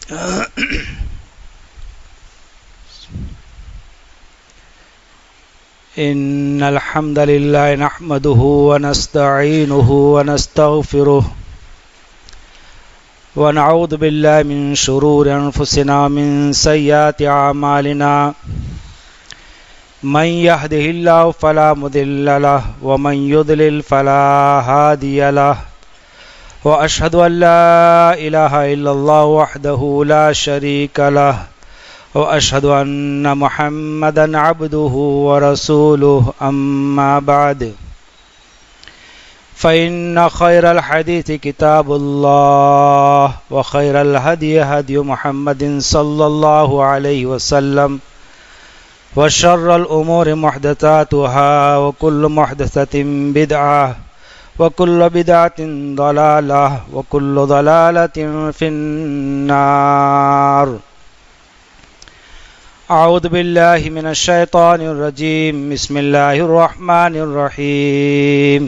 إن الحمد لله نحمده ونستعينه ونستغفره ونعوذ بالله من شرور أنفسنا من سيئات أعمالنا من يهده الله فلا مضل له ومن يضلل فلا هادي له وأشهد أن لا إله إلا الله وحده لا شريك له وأشهد أن محمدا عبده ورسوله أما بعد فإن خير الحديث كتاب الله وخير الهدي هدي محمد صلى الله عليه وسلم وشر الأمور محدثاتها وكل محدثة بدعة وكل بدعة ضلالة وكل ضلالة في النار. أعوذ بالله من الشيطان الرجيم. بسم الله الرحمن الرحيم.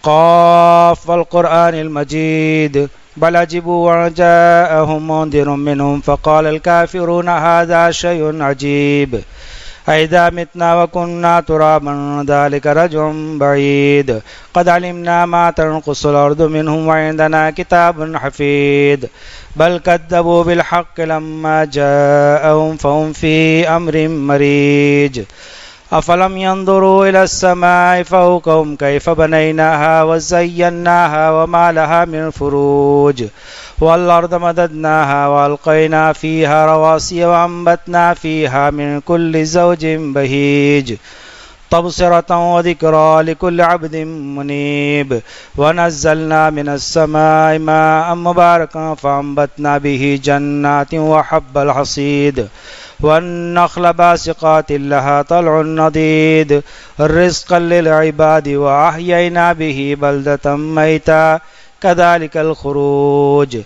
قاف والقرآن المجيد بل عجبوا أن جاءهم منذر منهم فقال الكافرون هذا شيء عجيب أئذا متنا وكنا ترابا ذلك رجع بعيد قد علمنا ما تنقص الأرض منهم وعندنا كتاب حفيظ بل كذبوا بالحق لما جاءهم فهم في أمر مريج أفلم ينظروا إلى السماء فوقهم كيف بنيناها وزيناها وما لها من فروج والأرض مددناها وألقينا فيها رواسي وأنبتنا فيها من كل زوج بهيج تبصرة وذكرى لكل عبد منيب ونزلنا من السماء ماء مباركا فأنبتنا به جنات وحب الحصيد والنخل باسقات لها طلع نضيد رزقا للعباد وأحيينا به بلدة ميتا كذلك الخروج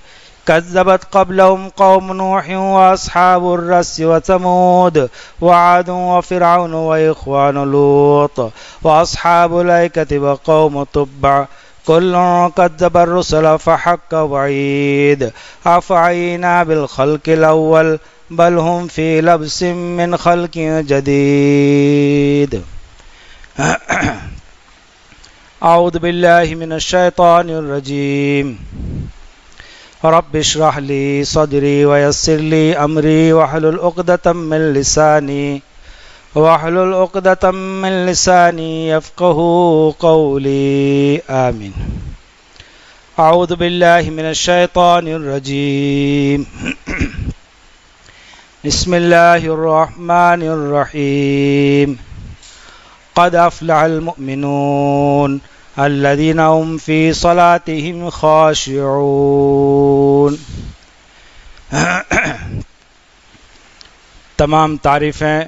كذبت قبلهم قوم نوح وأصحاب الرس وثمود وعاد وفرعون وإخوان لوط وأصحاب الأيكة وقوم تبع كل كذب الرسل فحق وعيد أفعينا بالخلق الأول بل هم في لبس من خلق جديد. أعوذ بالله من الشيطان الرجيم. رب اشرح لي صدري ويسر لي أمري واحلل عقدة من لساني يفقه قولي آمين. أعوذ بالله من الشيطان الرجيم. بسم الله الرحمن الرحيم. قد أفلح المؤمنون الذين هم في صلاتهم خاشعون. تمام تعریفیں،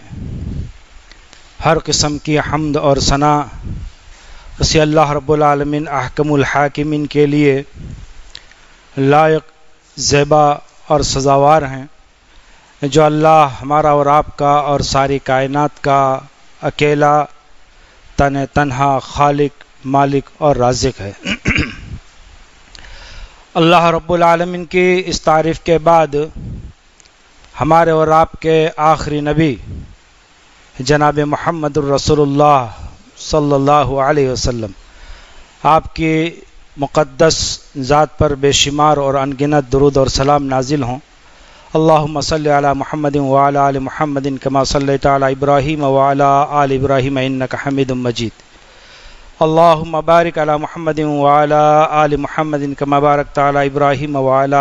ہر قسم کی حمد اور ثنا اسی اللہ رب العالمین احکم الحاکمین کے لیے لائق، زیبا اور سزاوار ہیں، جو اللہ ہمارا اور آپ کا اور ساری کائنات کا اکیلا تنہا خالق، مالک اور رازق ہے۔ اللہ رب العالمین کی اس تعریف کے بعد ہمارے اور آپ کے آخری نبی جناب محمد الرسول اللہ صلی اللہ علیہ وسلم، آپ کی مقدس ذات پر بے شمار اور انگنت درود اور سلام نازل ہوں۔ اللہم صلی علی محمد وعلی آل محمد کما صلیت علی ابراہیم وعلی آل ابراہیم انک حمید مجید۔ اللہم بارک علی محمد وعلی آل محمد کما بارکت علی ابراہیم وعلی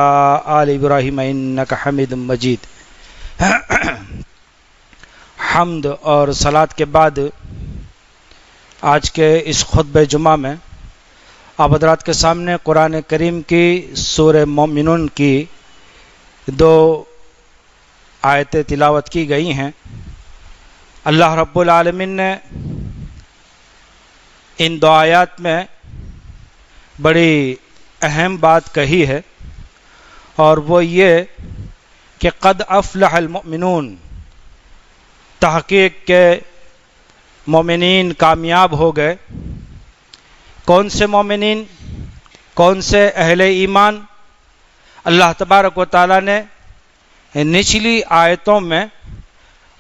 آل ابراہیم انک حمید مجید۔ حمد اور صلاۃ کے بعد آج کے اس خطبہ جمعہ میں آپ حضرات کے سامنے قرآن کریم کی سورہ مومنون کی 2 آیتیں تلاوت کی گئی ہیں۔ اللہ رب العالمین نے ان 2 آیات میں بڑی اہم بات کہی ہے، اور وہ یہ کہ قد افلح المؤمنون، تحقیق کے مومنین کامیاب ہو گئے۔ کون سے مومنین؟ کون سے اہل ایمان؟ اللہ تبارک و تعالیٰ نے نچلی آیتوں میں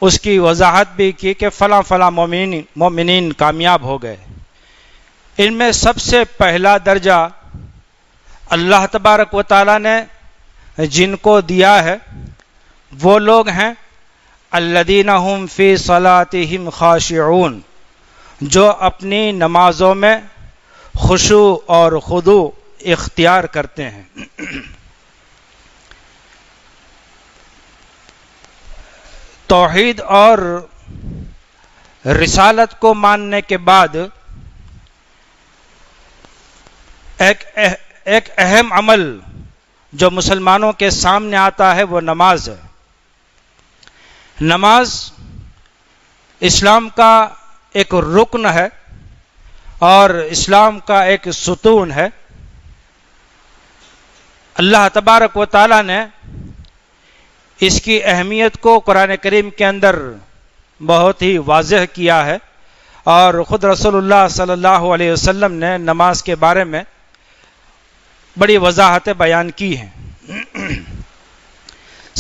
اس کی وضاحت بھی کی کہ فلاں فلاں مومنین کامیاب ہو گئے۔ ان میں سب سے پہلا درجہ اللہ تبارک و تعالیٰ نے جن کو دیا ہے وہ لوگ ہیں الذین هم فی صلاتہم خاشعون، جو اپنی نمازوں میں خشوع اور خضوع اختیار کرتے ہیں۔ توحید اور رسالت کو ماننے کے بعد ایک اہم عمل جو مسلمانوں کے سامنے آتا ہے وہ نماز ہے۔ نماز اسلام کا ایک رکن ہے اور اسلام کا ایک ستون ہے۔ اللہ تبارک و تعالیٰ نے اس کی اہمیت کو قرآن کریم کے اندر بہت ہی واضح کیا ہے، اور خود رسول اللہ صلی اللہ علیہ وسلم نے نماز کے بارے میں بڑی وضاحتیں بیان کی ہیں۔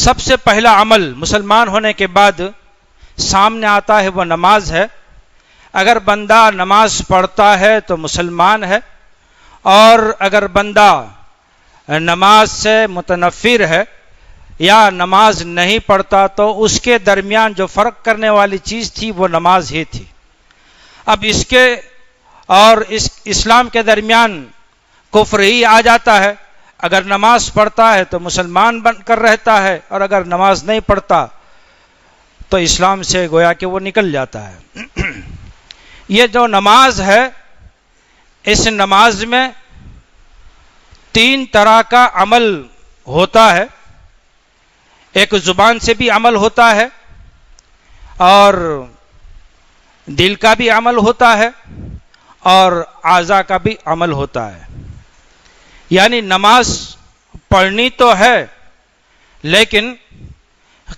سب سے پہلا عمل مسلمان ہونے کے بعد سامنے آتا ہے وہ نماز ہے۔ اگر بندہ نماز پڑھتا ہے تو مسلمان ہے، اور اگر بندہ نماز سے متنفر ہے یا نماز نہیں پڑھتا تو اس کے درمیان جو فرق کرنے والی چیز تھی وہ نماز ہی تھی۔ اب اس کے اور اس اسلام کے درمیان کفر ہی آ جاتا ہے۔ اگر نماز پڑھتا ہے تو مسلمان بن کر رہتا ہے، اور اگر نماز نہیں پڑھتا تو اسلام سے گویا کہ وہ نکل جاتا ہے۔ یہ جو نماز ہے، اس نماز میں 3 طرح کا عمل ہوتا ہے۔ ایک زبان سے بھی عمل ہوتا ہے، اور دل کا بھی عمل ہوتا ہے، اور اعضاء کا بھی عمل ہوتا ہے۔ یعنی نماز پڑھنی تو ہے، لیکن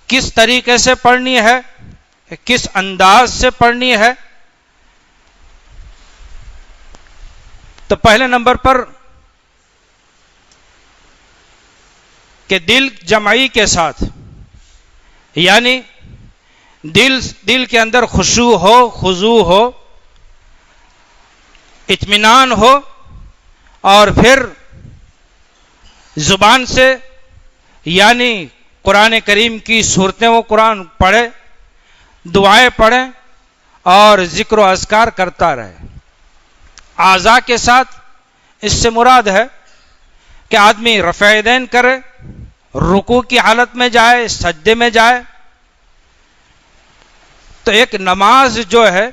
کس طریقے سے پڑھنی ہے، کس انداز سے پڑھنی ہے۔ تو پہلے نمبر پر کہ دل جمعی کے ساتھ، یعنی دل کے اندر خشوع ہو، خضوع ہو، اطمینان ہو، اور پھر زبان سے یعنی قرآن کریم کی صورتیں وہ قرآن پڑھے، دعائیں پڑھے اور ذکر و اذکار کرتا رہے۔ اعضاء کے ساتھ اس سے مراد ہے کہ آدمی رفع یدین کرے، رکوع کی حالت میں جائے، سجدے میں جائے۔ تو ایک نماز جو ہے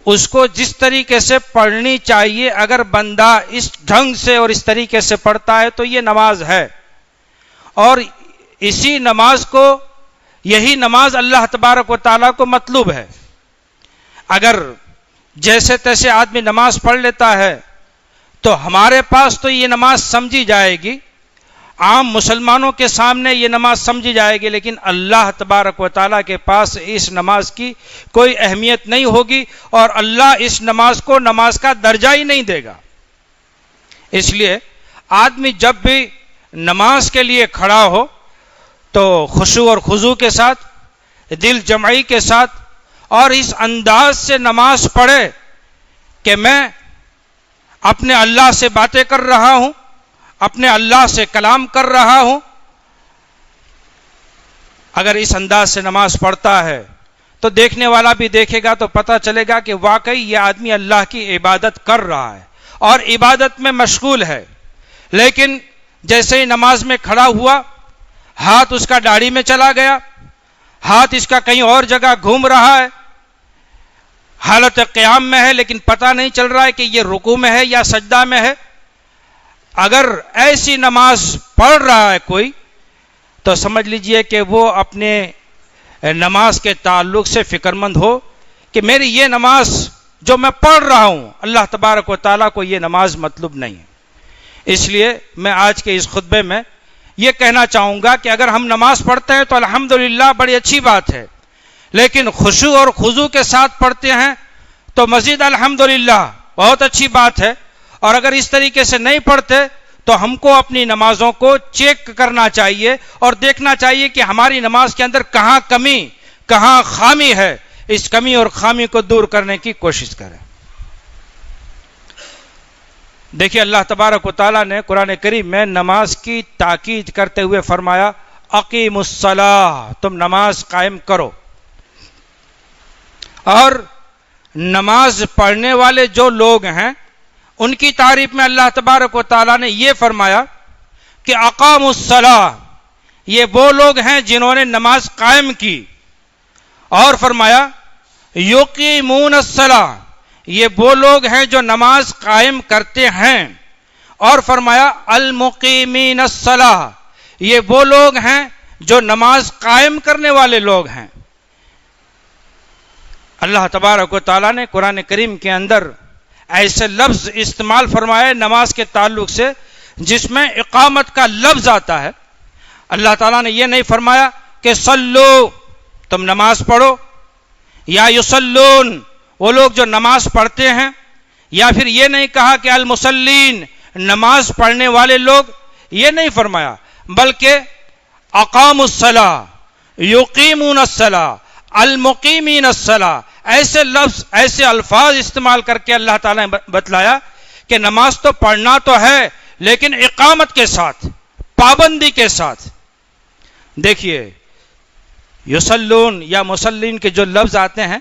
اس کو جس طریقے سے پڑھنی چاہیے، اگر بندہ اس ڈھنگ سے اور اس طریقے سے پڑھتا ہے تو یہ نماز ہے۔ اور اسی نماز کو، یہی نماز اللہ تبارک و تعالیٰ کو مطلوب ہے۔ اگر جیسے تیسے آدمی نماز پڑھ لیتا ہے تو ہمارے پاس تو یہ نماز سمجھی جائے گی، عام مسلمانوں کے سامنے یہ نماز سمجھی جائے گی، لیکن اللہ تبارک و تعالیٰ کے پاس اس نماز کی کوئی اہمیت نہیں ہوگی، اور اللہ اس نماز کو نماز کا درجہ ہی نہیں دے گا۔ اس لیے آدمی جب بھی نماز کے لیے کھڑا ہو تو خشوع اور خضوع کے ساتھ، دل جمعی کے ساتھ، اور اس انداز سے نماز پڑھے کہ میں اپنے اللہ سے باتیں کر رہا ہوں، اپنے اللہ سے کلام کر رہا ہوں۔ اگر اس انداز سے نماز پڑھتا ہے تو دیکھنے والا بھی دیکھے گا تو پتہ چلے گا کہ واقعی یہ آدمی اللہ کی عبادت کر رہا ہے اور عبادت میں مشغول ہے۔ لیکن جیسے ہی نماز میں کھڑا ہوا، ہاتھ اس کا داڑھی میں چلا گیا، ہاتھ اس کا کہیں اور جگہ گھوم رہا ہے، حالت قیام میں ہے لیکن پتہ نہیں چل رہا ہے کہ یہ رکوع میں ہے یا سجدہ میں ہے۔ اگر ایسی نماز پڑھ رہا ہے کوئی تو سمجھ لیجئے کہ وہ اپنے نماز کے تعلق سے فکر مند ہو کہ میری یہ نماز جو میں پڑھ رہا ہوں، اللہ تبارک و تعالیٰ کو یہ نماز مطلوب نہیں ہے۔ اس لیے میں آج کے اس خطبے میں یہ کہنا چاہوں گا کہ اگر ہم نماز پڑھتے ہیں تو الحمدللہ بڑی اچھی بات ہے، لیکن خشوع اور خضوع کے ساتھ پڑھتے ہیں تو مزید الحمدللہ بہت اچھی بات ہے، اور اگر اس طریقے سے نہیں پڑھتے تو ہم کو اپنی نمازوں کو چیک کرنا چاہیے اور دیکھنا چاہیے کہ ہماری نماز کے اندر کہاں کمی کہاں خامی ہے. اس کمی اور خامی کو دور کرنے کی کوشش کریں. دیکھیے اللہ تبارک و تعالیٰ نے قرآن کریم میں نماز کی تاکید کرتے ہوئے فرمایا اقیموا الصلاۃ، تم نماز قائم کرو. اور نماز پڑھنے والے جو لوگ ہیں ان کی تعریف میں اللہ تبارک و تعالیٰ نے یہ فرمایا کہ اقاموا الصلاۃ، یہ وہ لوگ ہیں جنہوں نے نماز قائم کی. اور فرمایا یقیمون الصلاۃ، یہ وہ لوگ ہیں جو نماز قائم کرتے ہیں. اور فرمایا المقیمین الصلاۃ، یہ وہ لوگ ہیں جو نماز قائم کرنے والے لوگ ہیں. اللہ تبارک و تعالیٰ نے قرآن کریم کے اندر ایسے لفظ استعمال فرمائے نماز کے تعلق سے جس میں اقامت کا لفظ آتا ہے. اللہ تعالیٰ نے یہ نہیں فرمایا کہ صلو، تم نماز پڑھو، یا یصلون، وہ لوگ جو نماز پڑھتے ہیں، یا پھر یہ نہیں کہا کہ المصلین، نماز پڑھنے والے لوگ، یہ نہیں فرمایا، بلکہ اقاموا الصلاۃ، یقیمون الصلاۃ، المقیمین الصلاۃ، ایسے لفظ ایسے الفاظ استعمال کر کے اللہ تعالیٰ نے بتلایا کہ نماز تو پڑھنا تو ہے لیکن اقامت کے ساتھ، پابندی کے ساتھ. دیکھیے یصلون یا مصلین کے جو لفظ آتے ہیں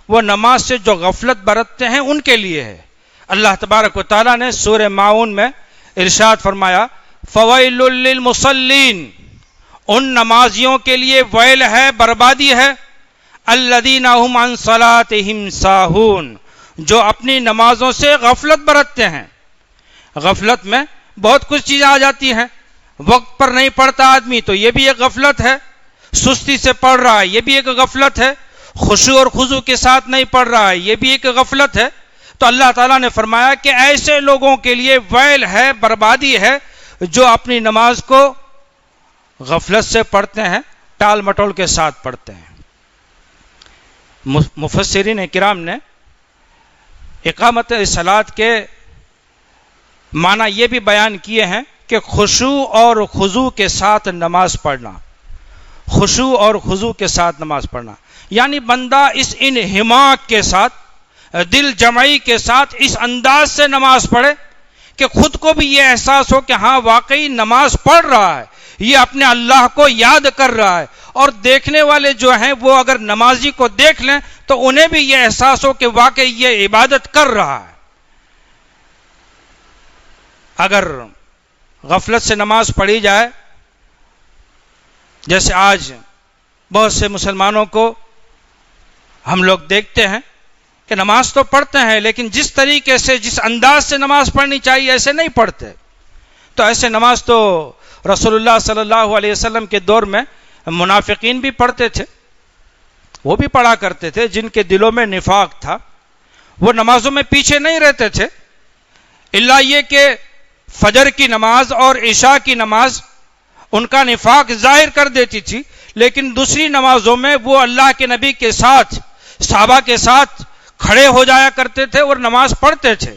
وہ نماز سے جو غفلت برتتے ہیں ان کے لیے ہے. اللہ تبارک و تعالیٰ نے سورہ ماعون میں ارشاد فرمایا فویل للمصلین، ان نمازیوں کے لیے ویل ہے، بربادی ہے، الذین هم عن صلاتهم ساہون، جو اپنی نمازوں سے غفلت برتتے ہیں. غفلت میں بہت کچھ چیزیں آ جاتی ہیں. وقت پر نہیں پڑھتا آدمی تو یہ بھی ایک غفلت ہے، سستی سے پڑھ رہا ہے یہ بھی ایک غفلت ہے، خشوع اور خضوع کے ساتھ نہیں پڑھ رہا ہے یہ بھی ایک غفلت ہے. تو اللہ تعالیٰ نے فرمایا کہ ایسے لوگوں کے لیے ویل ہے، بربادی ہے، جو اپنی نماز کو غفلت سے پڑھتے ہیں، ٹال مٹول کے ساتھ پڑھتے ہیں. مفسرین کرام نے اقامت صلاۃ کے معنی یہ بھی بیان کیے ہیں کہ خشوع اور خضوع کے ساتھ نماز پڑھنا، خشوع اور خضوع کے ساتھ نماز پڑھنا، یعنی بندہ اس انہماک کے ساتھ، دل جمعی کے ساتھ اس انداز سے نماز پڑھے کہ خود کو بھی یہ احساس ہو کہ ہاں واقعی نماز پڑھ رہا ہے، یہ اپنے اللہ کو یاد کر رہا ہے. اور دیکھنے والے جو ہیں وہ اگر نمازی کو دیکھ لیں تو انہیں بھی یہ احساس ہو کہ واقعی یہ عبادت کر رہا ہے. اگر غفلت سے نماز پڑھی جائے، جیسے آج بہت سے مسلمانوں کو ہم لوگ دیکھتے ہیں کہ نماز تو پڑھتے ہیں لیکن جس طریقے سے جس انداز سے نماز پڑھنی چاہیے ایسے نہیں پڑھتے. تو ایسے نماز تو رسول اللہ صلی اللہ علیہ وسلم کے دور میں منافقین بھی پڑھتے تھے، وہ بھی پڑھا کرتے تھے جن کے دلوں میں نفاق تھا. وہ نمازوں میں پیچھے نہیں رہتے تھے، الا یہ کہ فجر کی نماز اور عشاء کی نماز ان کا نفاق ظاہر کر دیتی تھی، لیکن دوسری نمازوں میں وہ اللہ کے نبی کے ساتھ، صحابہ کے ساتھ کھڑے ہو جایا کرتے تھے اور نماز پڑھتے تھے.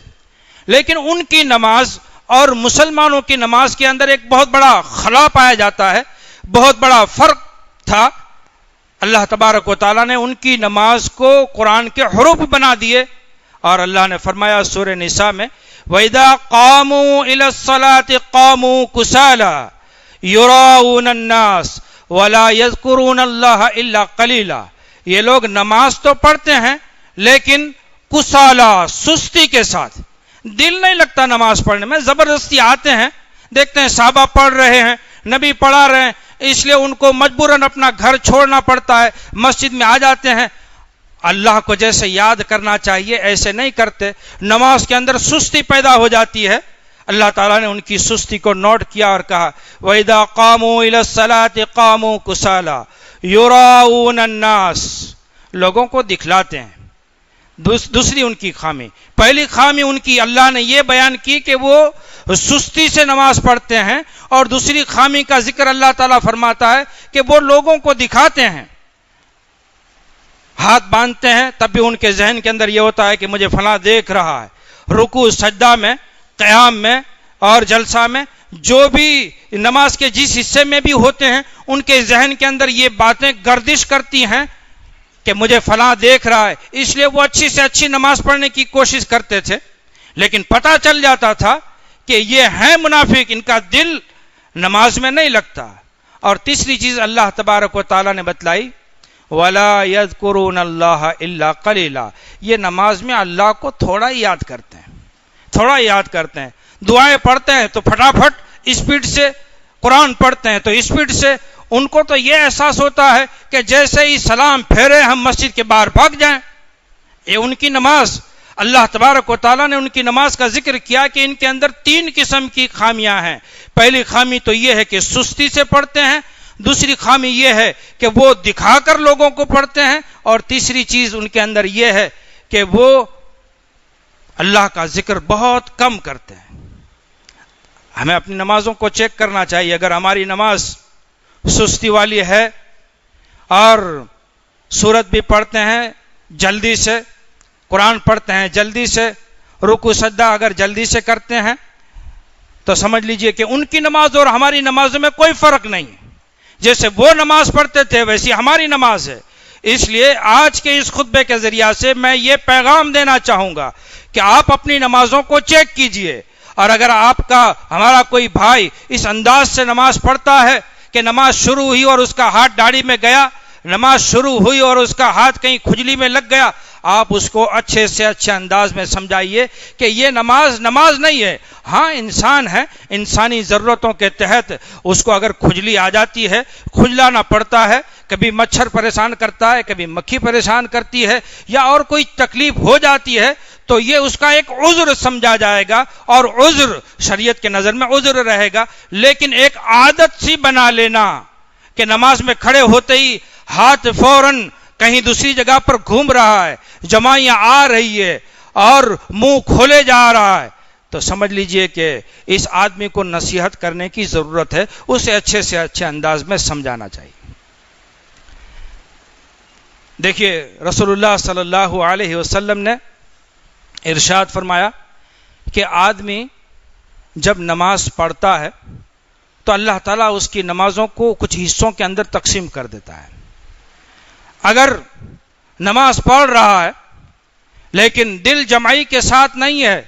لیکن ان کی نماز اور مسلمانوں کی نماز کے اندر ایک بہت بڑا خلا پایا جاتا ہے، بہت بڑا فرق تھا. اللہ تبارک و تعالیٰ نے ان کی نماز کو قرآن کے حروف بنا دیے اور اللہ نے فرمایا سورہ نساء میں وَإِذَا قَامُوا إِلَى الصَّلَاةِ قَامُوا كُسَالَىٰ يُرَاءُونَ النَّاسَ وَلَا يَذْكُرُونَ اللَّهَ إِلَّا قَلِيلًا. یہ لوگ نماز تو پڑھتے ہیں لیکن کسالہ، سستی کے ساتھ، دل نہیں لگتا نماز پڑھنے میں. زبردستی آتے ہیں، دیکھتے ہیں صحابہ پڑھ رہے ہیں، نبی پڑھا رہے ہیں، اس لیے ان کو مجبوراً اپنا گھر چھوڑنا پڑتا ہے، مسجد میں آ جاتے ہیں. اللہ کو جیسے یاد کرنا چاہیے ایسے نہیں کرتے، نماز کے اندر سستی پیدا ہو جاتی ہے. اللہ تعالیٰ نے ان کی سستی کو نوٹ کیا اور کہا وَإِذَا قَامُوا إِلَى الصَّلَاةِ قَامُوا كُسَالَىٰ يُرَاءُونَ النَّاسَ، لوگوں کو دکھلاتے ہیں. دوسری ان کی خامی، پہلی خامی ان کی اللہ نے یہ بیان کی کہ وہ سستی سے نماز پڑھتے ہیں، اور دوسری خامی کا ذکر اللہ تعالیٰ فرماتا ہے کہ وہ لوگوں کو دکھاتے ہیں. ہاتھ باندھتے ہیں تب بھی ان کے ذہن کے اندر یہ ہوتا ہے کہ مجھے فلاں دیکھ رہا ہے. رکوع سجدہ میں، قیام میں اور جلسہ میں جو بھی نماز کے جس حصے میں بھی ہوتے ہیں ان کے ذہن کے اندر یہ باتیں گردش کرتی ہیں کہ مجھے فلاں دیکھ رہا ہے، اس لیے وہ اچھی سے اچھی نماز پڑھنے کی کوشش کرتے تھے، لیکن پتہ چل جاتا تھا کہ یہ ہیں منافق، ان کا دل نماز میں نہیں لگتا۔ اور تیسری چیز اللہ تبارک و تعالیٰ نے بتلائی، وَلَا يَذْكُرُونَ اللَّهَ إِلَّا قَلِيلًا، یہ نماز میں اللہ کو تھوڑا ہی یاد کرتے ہیں، تھوڑا یاد کرتے ہیں۔ دعائیں پڑھتے ہیں تو پھٹافٹ اسپیڈ سے، قرآن پڑھتے ہیں تو اسپیڈ سے، ان کو تو یہ احساس ہوتا ہے کہ جیسے ہی سلام پھیرے ہم مسجد کے باہر بھاگ جائیں۔ یہ ان کی نماز، اللہ تبارک و تعالیٰ نے ان کی نماز کا ذکر کیا کہ ان کے اندر 3 قسم کی خامیاں ہیں۔ پہلی خامی تو یہ ہے کہ سستی سے پڑھتے ہیں، دوسری خامی یہ ہے کہ وہ دکھا کر لوگوں کو پڑھتے ہیں، اور تیسری چیز ان کے اندر یہ ہے کہ وہ اللہ کا ذکر بہت کم کرتے ہیں۔ ہمیں اپنی نمازوں کو چیک کرنا چاہیے، اگر ہماری نماز سستی والی ہے اور سورت بھی پڑھتے ہیں جلدی سے، قرآن پڑھتے ہیں جلدی سے، رکوع سجدہ اگر جلدی سے کرتے ہیں، تو سمجھ لیجئے کہ ان کی نماز اور ہماری نمازوں میں کوئی فرق نہیں ہے۔ جیسے وہ نماز پڑھتے تھے ویسی ہماری نماز ہے۔ اس لیے آج کے اس خطبے کے ذریعہ سے میں یہ پیغام دینا چاہوں گا کہ آپ اپنی نمازوں کو چیک کیجئے، اور اگر آپ کا ہمارا کوئی بھائی اس انداز سے نماز پڑھتا ہے کہ نماز شروع ہوئی اور اس کا ہاتھ داڑھی میں گیا، نماز شروع ہوئی اور اس کا ہاتھ کہیں کھجلی میں لگ گیا، آپ اس کو اچھے سے اچھے انداز میں سمجھائیے کہ یہ نماز نہیں ہے۔ ہاں انسان ہے، انسانی ضرورتوں کے تحت اس کو اگر کھجلی آ جاتی ہے، کھجلانا پڑتا ہے، کبھی مچھر پریشان کرتا ہے، کبھی مکھی پریشان کرتی ہے، یا اور کوئی تکلیف ہو جاتی ہے، تو یہ اس کا ایک عذر سمجھا جائے گا، اور عذر شریعت کے نظر میں عذر رہے گا۔ لیکن ایک عادت سی بنا لینا کہ نماز میں کھڑے ہوتے ہی ہاتھ فوراً کہیں دوسری جگہ پر گھوم رہا ہے، جمائیاں آ رہی ہے اور منہ کھولے جا رہا ہے، تو سمجھ لیجئے کہ اس آدمی کو نصیحت کرنے کی ضرورت ہے، اسے اچھے سے اچھے انداز میں سمجھانا چاہیے۔ دیکھیے رسول اللہ صلی اللہ علیہ وسلم نے ارشاد فرمایا کہ آدمی جب نماز پڑھتا ہے تو اللہ تعالیٰ اس کی نمازوں کو کچھ حصوں کے اندر تقسیم کر دیتا ہے۔ اگر نماز پڑھ رہا ہے لیکن دل جمعی کے ساتھ نہیں ہے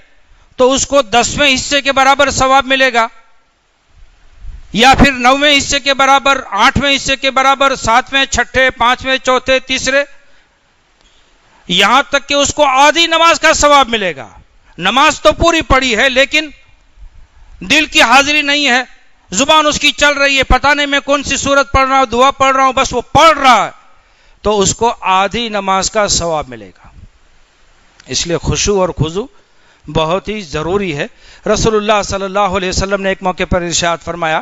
تو اس کو 10ویں حصے کے برابر ثواب ملے گا، یا پھر 9ویں حصے کے برابر، 8ویں حصے کے برابر، 7ویں، 6ٹھے، 5ویں، 4تھے، تیسرے، یہاں تک کہ اس کو آدھی نماز کا ثواب ملے گا۔ نماز تو پوری پڑھی ہے لیکن دل کی حاضری نہیں ہے، زبان اس کی چل رہی ہے، پتہ نہیں میں کون سی سورت پڑھ رہا ہوں، دعا پڑھ رہا ہوں، بس وہ پڑھ رہا ہے، تو اس کو آدھی نماز کا ثواب ملے گا۔ اس لیے خشوع اور خضوع بہت ہی ضروری ہے۔ رسول اللہ صلی اللہ علیہ وسلم نے ایک موقع پر ارشاد فرمایا،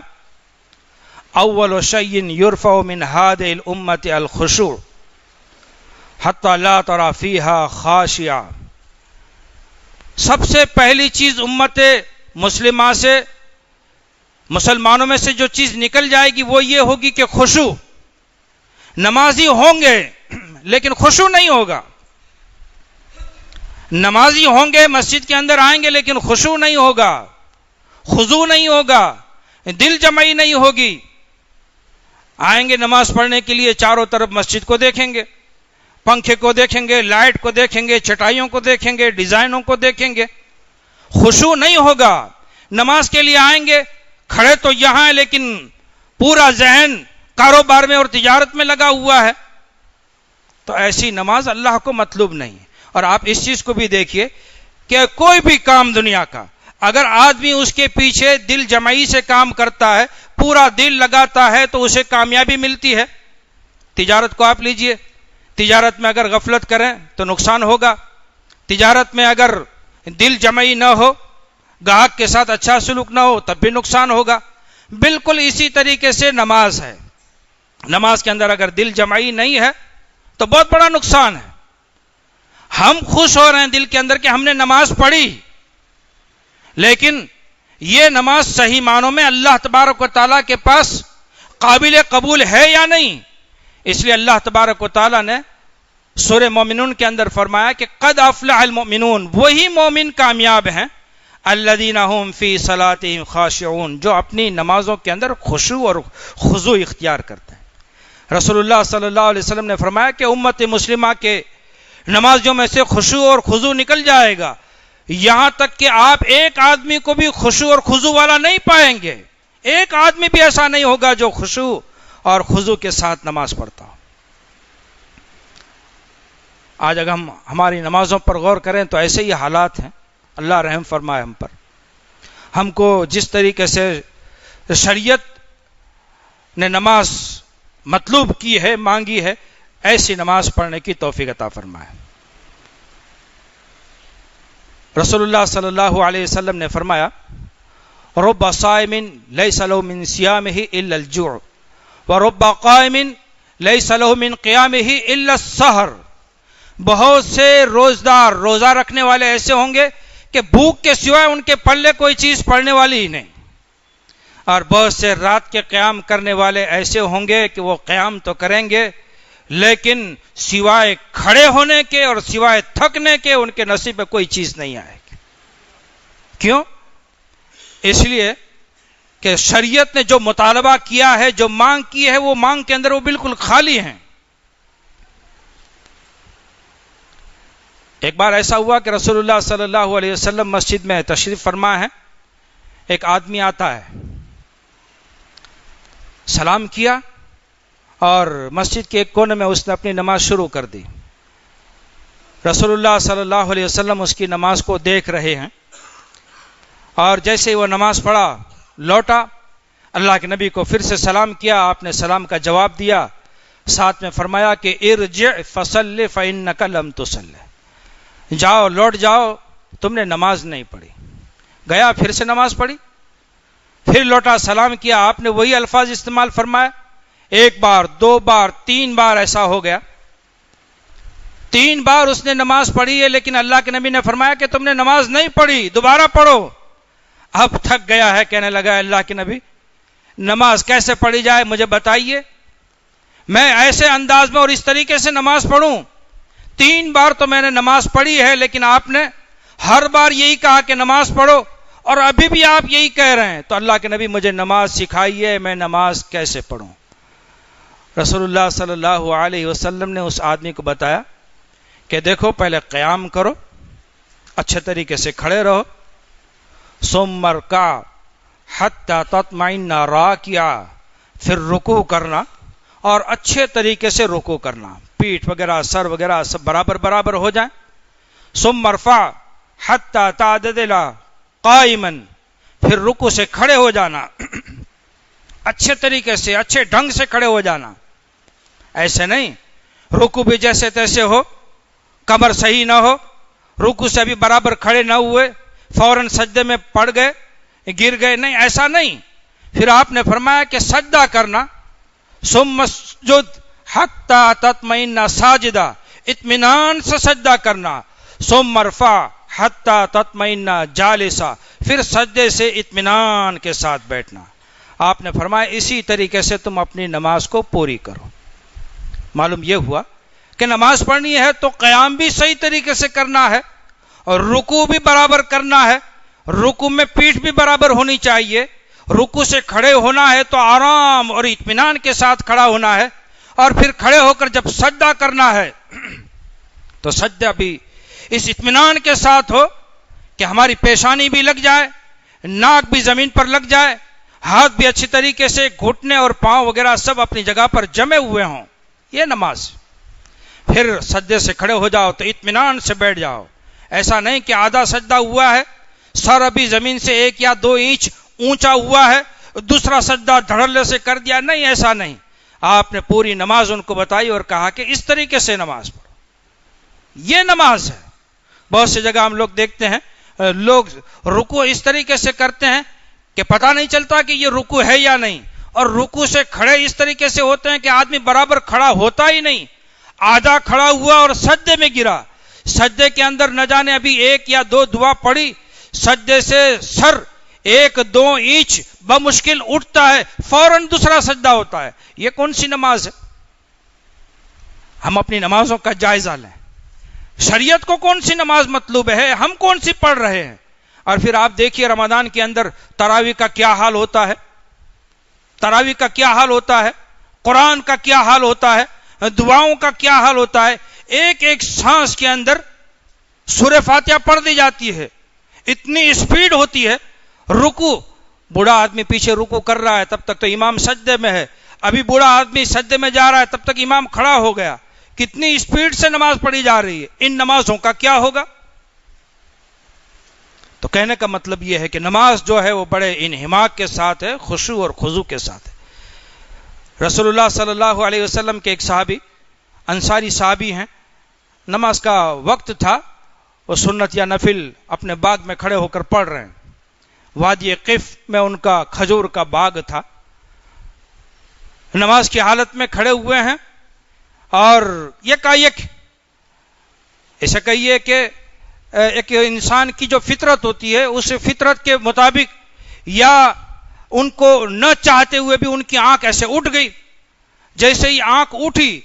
اول شیء یرفع من هذه الامة الخشوع حتى لا ترى فيها خاشعا، سب سے پہلی چیز امت مسلمہ سے، مسلمانوں میں سے جو چیز نکل جائے گی وہ یہ ہوگی کہ خشوع، نمازی ہوں گے لیکن خشوع نہیں ہوگا، نمازی ہوں گے، مسجد کے اندر آئیں گے لیکن خشوع نہیں ہوگا، خضوع نہیں ہوگا، دل جمعی نہیں ہوگی۔ آئیں گے نماز پڑھنے کے لیے، چاروں طرف مسجد کو دیکھیں گے، پنکھے کو دیکھیں گے، لائٹ کو دیکھیں گے، چٹائیوں کو دیکھیں گے، ڈیزائنوں کو دیکھیں گے، خشوع نہیں ہوگا۔ نماز کے لیے آئیں گے، کھڑے تو یہاں ہے لیکن پورا ذہن کاروبار میں اور تجارت میں لگا ہوا ہے، تو ایسی نماز اللہ کو مطلوب نہیں ہے۔ اور آپ اس چیز کو بھی دیکھیے کہ کوئی بھی کام دنیا کا اگر آدمی اس کے پیچھے دل جمعی سے کام کرتا ہے، پورا دل لگاتا ہے، تو اسے کامیابی ملتی ہے۔ تجارت کو آپ لیجئے، تجارت میں اگر غفلت کریں تو نقصان ہوگا، تجارت میں اگر دل جمعی نہ ہو، گاہک کے ساتھ اچھا سلوک نہ ہو، تب بھی نقصان ہوگا۔ بالکل اسی طریقے سے نماز ہے، نماز کے اندر اگر دل جمعی نہیں ہے تو بہت بڑا نقصان ہے۔ ہم خوش ہو رہے ہیں دل کے اندر کہ ہم نے نماز پڑھی، لیکن یہ نماز صحیح معنوں میں اللہ تبارک و تعالیٰ کے پاس قابل قبول ہے یا نہیں۔ اس لیے اللہ تبارک و تعالیٰ نے سورہ مومنون کے اندر فرمایا کہ قد افلح المؤمنون، وہی مومن کامیاب ہیں الذین هم فی صلاتهم خاشعون، جو اپنی نمازوں کے اندر خشوع اور خضوع اختیار کرتے ہیں۔ رسول اللہ صلی اللہ علیہ وسلم نے فرمایا کہ امت مسلمہ کے نمازوں میں سے خشوع اور خضوع نکل جائے گا، یہاں تک کہ آپ ایک آدمی کو بھی خشوع اور خضوع والا نہیں پائیں گے، ایک آدمی بھی ایسا نہیں ہوگا جو خشوع اور خضوع کے ساتھ نماز پڑھتا ہو۔ آج اگر ہم ہماری نمازوں پر غور کریں تو ایسے ہی حالات ہیں، اللہ رحم فرمائے ہم پر۔ ہم کو جس طریقے سے شریعت نے نماز مطلوب کی ہے، مانگی ہے، ایسی نماز پڑھنے کی توفیق عطا فرمائے۔ رسول اللہ صلی اللہ علیہ وسلم نے فرمایا رب صائم لیس له من صیامه الا الجوع ورب قائم لیس له من قیامه الا السحر، بہت سے روزدار روزہ رکھنے والے ایسے ہوں گے کہ بھوک کے سوائے ان کے پلے کوئی چیز پڑنے والی ہی نہیں، اور بہت سے رات کے قیام کرنے والے ایسے ہوں گے کہ وہ قیام تو کریں گے لیکن سوائے کھڑے ہونے کے اور سوائے تھکنے کے ان کے نصیب میں کوئی چیز نہیں آئے گی۔ کیوں؟ اس لیے کہ شریعت نے جو مطالبہ کیا ہے، جو مانگ کی ہے، وہ مانگ کے اندر وہ بالکل خالی ہیں۔ ایک بار ایسا ہوا کہ رسول اللہ صلی اللہ علیہ وسلم مسجد میں تشریف فرما ہے، ایک آدمی آتا ہے، سلام کیا اور مسجد کے ایک کونے میں اس نے اپنی نماز شروع کر دی۔ رسول اللہ صلی اللہ علیہ وسلم اس کی نماز کو دیکھ رہے ہیں، اور جیسے ہی وہ نماز پڑھا لوٹا، اللہ کے نبی کو پھر سے سلام کیا، آپ نے سلام کا جواب دیا، ساتھ میں فرمایا کہ ارجع فصلی فإنک لم تصلی، جاؤ لوٹ جاؤ، تم نے نماز نہیں پڑھی۔ گیا پھر سے نماز پڑھی، پھر لوٹا سلام کیا، آپ نے وہی الفاظ استعمال فرمایا، ایک بار، دو بار، تین بار ایسا ہو گیا، تین بار اس نے نماز پڑھی ہے، لیکن اللہ کے نبی نے فرمایا کہ تم نے نماز نہیں پڑھی، دوبارہ پڑھو۔ اب تھک گیا ہے، کہنے لگا اللہ کے نبی نماز کیسے پڑھی جائے مجھے بتائیے، میں ایسے انداز میں اور اس طریقے سے نماز پڑھوں؟ تین بار تو میں نے نماز پڑھی ہے، لیکن آپ نے ہر بار یہی کہا کہ نماز پڑھو، اور ابھی بھی آپ یہی کہہ رہے ہیں، تو اللہ کے نبی مجھے نماز سکھائیے، میں نماز کیسے پڑھوں؟ رسول اللہ صلی اللہ علیہ وسلم نے اس آدمی کو بتایا کہ دیکھو پہلے قیام کرو، اچھے طریقے سے کھڑے رہو، ثم ارکع حتی تطمئن راکعا، پھر رکوع کرنا اور اچھے طریقے سے رکوع کرنا، پیٹھ وغیرہ سر وغیرہ سب برابر برابر ہو جائیں، ثم ارفع حتی تعتدل قائما، پھر رکوع سے کھڑے ہو جانا، اچھے طریقے سے اچھے ڈھنگ سے کھڑے ہو جانا، ایسے نہیں رکوع بھی جیسے تیسے ہو، کمر صحیح نہ ہو، رکوع سے ابھی برابر کھڑے نہ ہوئے فوراً سجدے میں پڑ گئے، گر گئے، نہیں ایسا نہیں۔ پھر آپ نے فرمایا کہ سجدہ کرنا، ثم اسجد حتی تطمئن ساجدہ، اطمینان سے سجدہ کرنا، ثم ارفع حتی تطمئن جالسا، پھر سجدے سے اطمینان کے ساتھ بیٹھنا۔ آپ نے فرمایا اسی طریقے سے تم اپنی نماز کو پوری کرو۔ معلوم یہ ہوا کہ نماز پڑھنی ہے تو قیام بھی صحیح طریقے سے کرنا ہے، اور رکوع بھی برابر کرنا ہے، رکوع میں پیٹھ بھی برابر ہونی چاہیے، رکوع سے کھڑے ہونا ہے تو آرام اور اطمینان کے ساتھ کھڑا ہونا ہے، اور پھر کھڑے ہو کر جب سجدہ کرنا ہے تو سجدہ بھی اس اطمینان کے ساتھ ہو کہ ہماری پیشانی بھی لگ جائے، ناک بھی زمین پر لگ جائے، ہاتھ بھی اچھی طریقے سے گھٹنے اور پاؤں وغیرہ سب اپنی جگہ پر جمے ہوئے ہوں، یہ نماز۔ پھر سجدے سے کھڑے ہو جاؤ تو اطمینان سے بیٹھ جاؤ، ایسا نہیں کہ آدھا سجدہ ہوا ہے، سر ابھی زمین سے 1 یا 2 انچ اونچا ہوا ہے، دوسرا سجدہ دھڑلے سے کر دیا، نہیں ایسا نہیں۔ آپ نے پوری نماز ان کو بتائی اور کہا کہ اس طریقے سے نماز پڑھو، یہ نماز ہے۔ بہت سی جگہ ہم لوگ دیکھتے ہیں لوگ رکوع اس طریقے سے کرتے ہیں کہ پتہ نہیں چلتا کہ یہ رکوع ہے یا نہیں، اور رکوع سے کھڑے اس طریقے سے ہوتے ہیں کہ آدمی برابر کھڑا ہوتا ہی نہیں، آدھا کھڑا ہوا اور سجدے میں گرا، سجدے کے اندر نہ جانے ابھی 1 یا 2 دعا پڑھی، سجدے سے سر 1-2 انچ بمشکل اٹھتا ہے، فوراً دوسرا سجدہ ہوتا ہے، یہ کون سی نماز ہے؟ ہم اپنی نمازوں کا جائزہ لیں، شریعت کو کون سی نماز مطلوب ہے، ہم کون سی پڑھ رہے ہیں؟ اور پھر آپ دیکھیے رمضان کے اندر تراویح کا کیا حال ہوتا ہے، تراویح کا کیا حال ہوتا ہے، قرآن کا کیا حال ہوتا ہے، دعاؤں کا کیا حال ہوتا ہے. ایک ایک سانس کے اندر سورہ فاتحہ پڑھ دی جاتی ہے، اتنی اسپیڈ ہوتی ہے. رکوع، بوڑھا آدمی پیچھے رکوع کر رہا ہے، تب تک تو امام سجدے میں ہے. ابھی بوڑھا آدمی سجدے میں جا رہا ہے، تب تک امام کھڑا ہو گیا. کتنی اسپیڈ سے نماز پڑھی جا رہی ہے. ان نمازوں کا کیا ہوگا؟ تو کہنے کا مطلب یہ ہے کہ نماز جو ہے وہ بڑے انہماک کے ساتھ ہے، خشوع اور خضوع کے ساتھ ہے. رسول اللہ صلی اللہ علیہ وسلم کے ایک صحابی، انصاری صحابی ہیں، نماز کا وقت تھا، وہ سنت یا نفل اپنے باغ میں کھڑے ہو کر پڑھ رہے ہیں. وادی قف میں ان کا کھجور کا باغ تھا. نماز کی حالت میں کھڑے ہوئے ہیں اور یکایک ایسا کہیے کہ ایک انسان کی جو فطرت ہوتی ہے اس فطرت کے مطابق یا ان کو نہ چاہتے ہوئے بھی ان کی آنکھ ایسے اٹھ گئی. جیسے ہی آنکھ اٹھی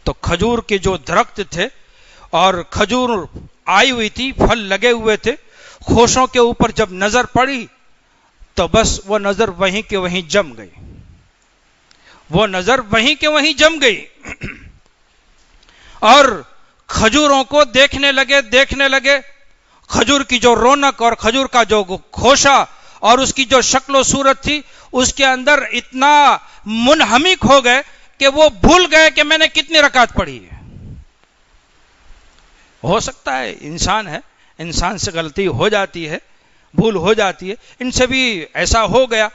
تو کھجور کے جو درخت تھے اور کھجور آئی ہوئی تھی، پھل لگے ہوئے تھے، خوشوں کے اوپر جب نظر پڑی تو بس وہ نظر وہیں کے وہیں جم گئی، وہ نظر وہیں کے وہیں جم گئی. اور کھجوروں کو دیکھنے لگے. کھجور کی جو رونق اور کھجور کا جو خوشہ اور اس کی جو شکل و صورت تھی، اس کے اندر اتنا منہمک ہو گئے کہ وہ بھول گئے کہ میں نے کتنی رکعت پڑھی ہے. ہو سکتا ہے انسان ہے، انسان سے غلطی ہو جاتی ہے، بھول ہو جاتی ہے. ان سے بھی ایسا ہو گیا.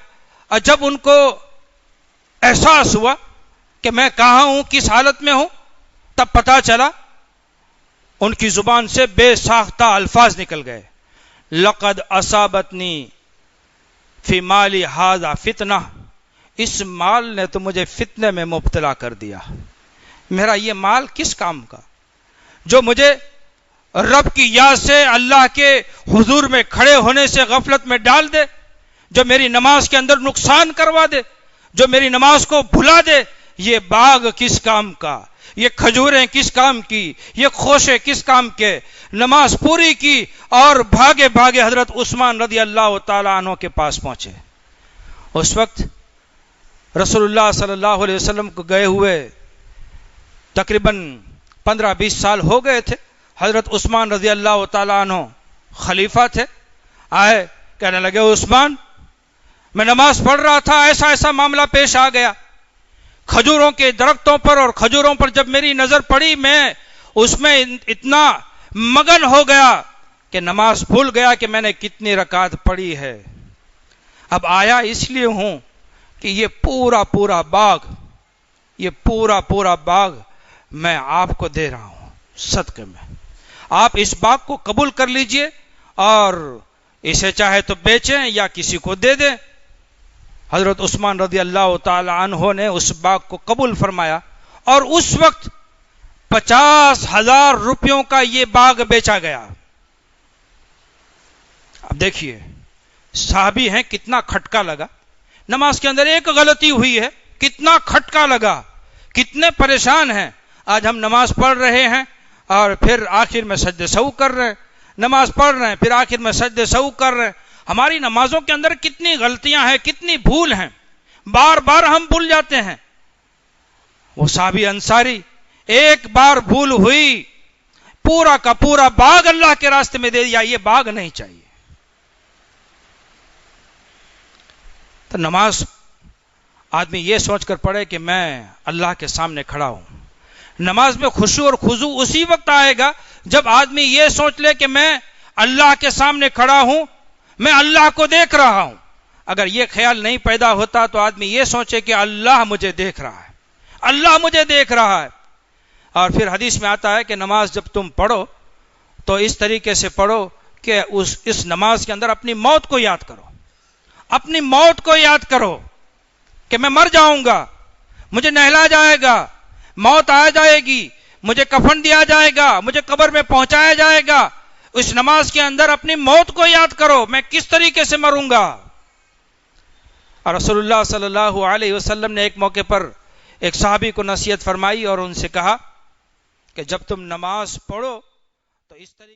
اور جب ان کو احساس ہوا کہ میں کہاں ہوں، کس حالت میں ہوں، تب پتا چلا ان کی زبان سے بے ساختہ الفاظ نکل گئے. لقد اصابتنی فی مالی ھذا فتنہ، اس مال نے تو مجھے فتنے میں مبتلا کر دیا. میرا یہ مال کس کام کا، جو مجھے رب کی یاد سے، اللہ کے حضور میں کھڑے ہونے سے غفلت میں ڈال دے، جو میری نماز کے اندر نقصان کروا دے، جو میری نماز کو بھلا دے. یہ باغ کس کام کا، یہ کھجوریں کس کام کی، یہ خوشے کس کام کے. نماز پوری کی اور بھاگے بھاگے حضرت عثمان رضی اللہ تعالیٰ عنہ کے پاس پہنچے. اس وقت رسول اللہ صلی اللہ علیہ وسلم کو گئے ہوئے تقریباً 15-20 سال ہو گئے تھے. حضرت عثمان رضی اللہ تعالیٰ عنہ خلیفہ تھے. آئے، کہنے لگے عثمان، میں نماز پڑھ رہا تھا، ایسا معاملہ پیش آ گیا. کھجوروں کے درختوں پر اور کھجوروں پر جب میری نظر پڑی، میں اس میں اتنا مگن ہو گیا کہ نماز بھول گیا کہ میں نے کتنی رکعت پڑھی ہے. اب آیا اس لیے ہوں کہ یہ پورا باغ میں آپ کو دے رہا ہوں صدقے میں. آپ اس باغ کو قبول کر لیجئے اور اسے چاہے تو بیچیں یا کسی کو دے دیں. حضرت عثمان رضی اللہ تعالی عنہ نے اس باغ کو قبول فرمایا اور اس وقت 50,000 روپیوں کا یہ باغ بیچا گیا. اب دیکھیے صحابی ہیں، کتنا کھٹکا لگا. نماز کے اندر ایک غلطی ہوئی ہے، کتنا کھٹکا لگا، کتنے پریشان ہیں. آج ہم نماز پڑھ رہے ہیں اور پھر آخر میں سجدہ سہو کر رہے ہیں، نماز پڑھ رہے ہیں پھر آخر میں سجدہ سہو کر رہے ہیں. ہماری نمازوں کے اندر کتنی غلطیاں ہیں، کتنی بھول ہیں، بار بار ہم بھول جاتے ہیں. وہ صحابی انصاری، ایک بار بھول ہوئی، پورا کا پورا باغ اللہ کے راستے میں دے دیا. یہ باغ نہیں چاہیے. تو نماز آدمی یہ سوچ کر پڑھے کہ میں اللہ کے سامنے کھڑا ہوں. نماز میں خشوع اور خضوع اسی وقت آئے گا جب آدمی یہ سوچ لے کہ میں اللہ کے سامنے کھڑا ہوں، میں اللہ کو دیکھ رہا ہوں. اگر یہ خیال نہیں پیدا ہوتا تو آدمی یہ سوچے کہ اللہ مجھے دیکھ رہا ہے، اللہ مجھے دیکھ رہا ہے. اور پھر حدیث میں آتا ہے کہ نماز جب تم پڑھو تو اس طریقے سے پڑھو کہ اس نماز کے اندر اپنی موت کو یاد کرو. اپنی موت کو یاد کرو کہ میں مر جاؤں گا، مجھے نہلا جائے گا، موت آ جائے گی، مجھے کفن دیا جائے گا، مجھے قبر میں پہنچایا جائے گا. اس نماز کے اندر اپنی موت کو یاد کرو، میں کس طریقے سے مروں گا. اور رسول اللہ صلی اللہ علیہ وسلم نے ایک موقع پر ایک صحابی کو نصیحت فرمائی اور ان سے کہا کہ جب تم نماز پڑھو تو اس طریقے